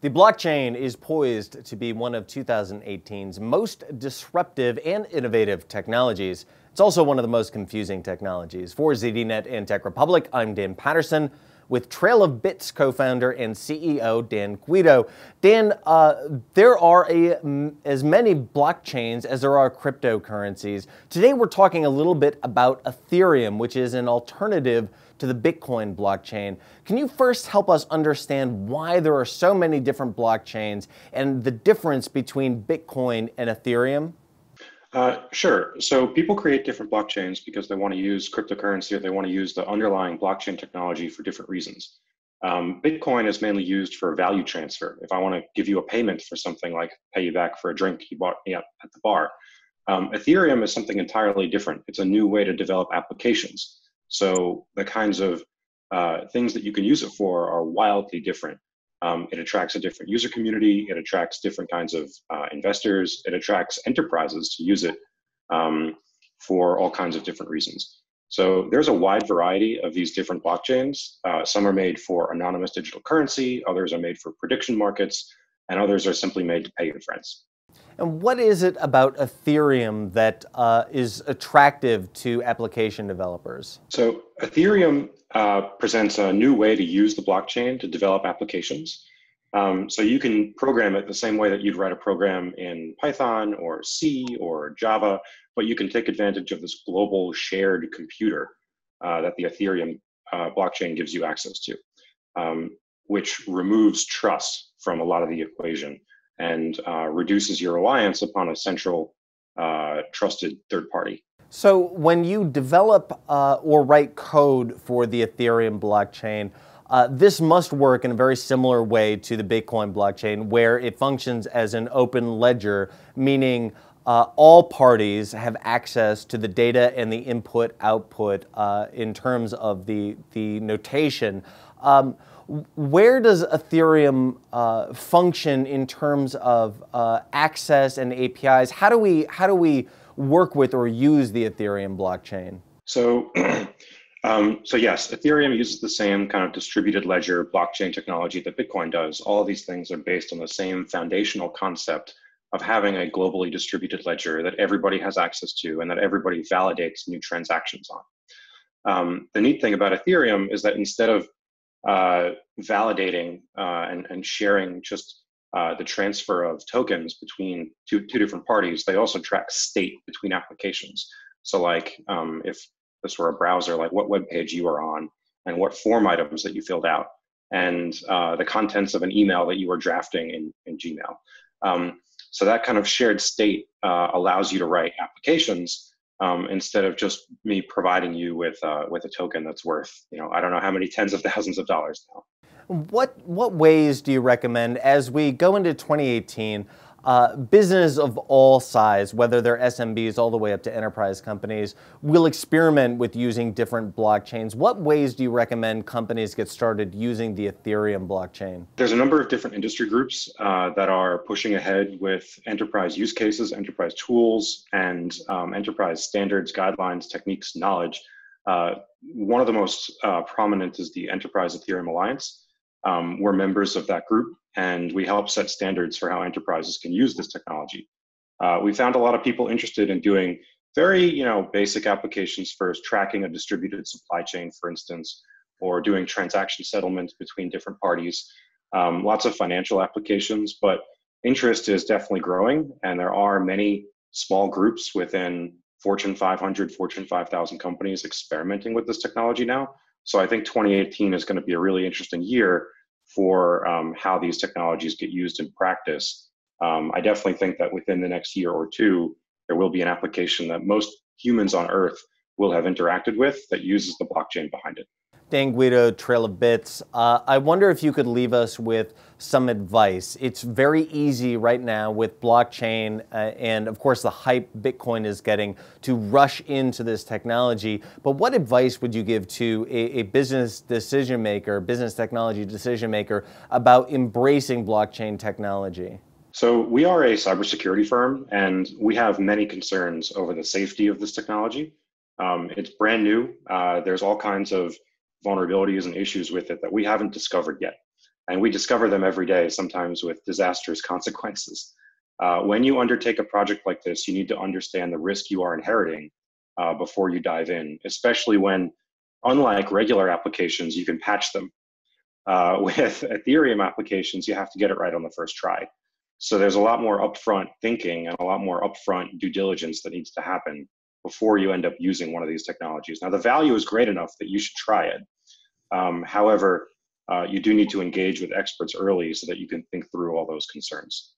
The blockchain is poised to be one of 2018's most disruptive and innovative technologies. It's also one of the most confusing technologies. For ZDNet and Tech Republic, I'm Dan Patterson with Trail of Bits co-founder and CEO Dan Guido. Dan, there are as many blockchains as there are cryptocurrencies. Today we're talking a little bit about Ethereum, which is an alternative to the Bitcoin blockchain. Can you first help us understand why there are so many different blockchains and the difference between Bitcoin and Ethereum? Sure. So people create different blockchains because they want to use cryptocurrency or they want to use the underlying blockchain technology for different reasons. Bitcoin is mainly used for value transfer. If I want to give you a payment for something like pay you back for a drink you bought me up at the bar. Ethereum is something entirely different. It's a new way to develop applications. So the kinds of things that you can use it for are wildly different. It attracts a different user community. It attracts different kinds of investors. It attracts enterprises to use it for all kinds of different reasons. So there's a wide variety of these different blockchains. Some are made for anonymous digital currency. Others are made for prediction markets. And others are simply made to pay your friends. And what is it about Ethereum that is attractive to application developers? So Ethereum presents a new way to use the blockchain to develop applications. So you can program it the same way that you'd write a program in Python or C or Java, but you can take advantage of this global shared computer that the Ethereum blockchain gives you access to, which removes trust from a lot of the equation and reduces your reliance upon a central trusted third party. So when you develop or write code for the Ethereum blockchain, this must work in a very similar way to the Bitcoin blockchain, where it functions as an open ledger, meaning all parties have access to the data and the input-output in terms of the notation. Where does Ethereum function in terms of access and APIs? How do we work with or use the Ethereum blockchain? So, so yes, Ethereum uses the same kind of distributed ledger blockchain technology that Bitcoin does. All of these things are based on the same foundational concept of having a globally distributed ledger that everybody has access to and that everybody validates new transactions on. The neat thing about Ethereum is that instead of validating and sharing just the transfer of tokens between two different parties, they also track state between applications. So like if this were a browser, like what web page you are on and what form items that you filled out and the contents of an email that you were drafting in Gmail. So that kind of shared state allows you to write applications instead of just me providing you with a token that's worth, I don't know how many tens of thousands of dollars now. What ways do you recommend as we go into 2018, business of all size, whether they're SMBs all the way up to enterprise companies, will experiment with using different blockchains? What ways do you recommend companies get started using the Ethereum blockchain? There's a number of different industry groups that are pushing ahead with enterprise use cases, enterprise tools, and enterprise standards, guidelines, techniques, knowledge. One of the most prominent is the Enterprise Ethereum Alliance. We're members of that group, and we help set standards for how enterprises can use this technology. We found a lot of people interested in doing very, basic applications first, tracking a distributed supply chain, for instance, or doing transaction settlement between different parties. Lots of financial applications, but interest is definitely growing, and there are many small groups within Fortune 500, Fortune 5,000 companies experimenting with this technology now. So I think 2018 is going to be a really interesting year for how these technologies get used in practice. I definitely think that within the next year or two, there will be an application that most humans on Earth will have interacted with that uses the blockchain behind it. Dan Guido, Trail of Bits. I wonder if you could leave us with some advice. It's very easy right now with blockchain and, of course, the hype Bitcoin is getting to rush into this technology. But what advice would you give to a business decision maker, business technology decision maker about embracing blockchain technology? So we are a cybersecurity firm, and we have many concerns over the safety of this technology. It's brand new. There's all kinds of vulnerabilities and issues with it that we haven't discovered yet. And we discover them every day, sometimes with disastrous consequences. When you undertake a project like this, you need to understand the risk you are inheriting before you dive in, especially when, unlike regular applications, you can patch them. With Ethereum applications, you have to get it right on the first try. So there's a lot more upfront thinking and a lot more upfront due diligence that needs to happen before you end up using one of these technologies. Now, the value is great enough that you should try it. However, you do need to engage with experts early so that you can think through all those concerns.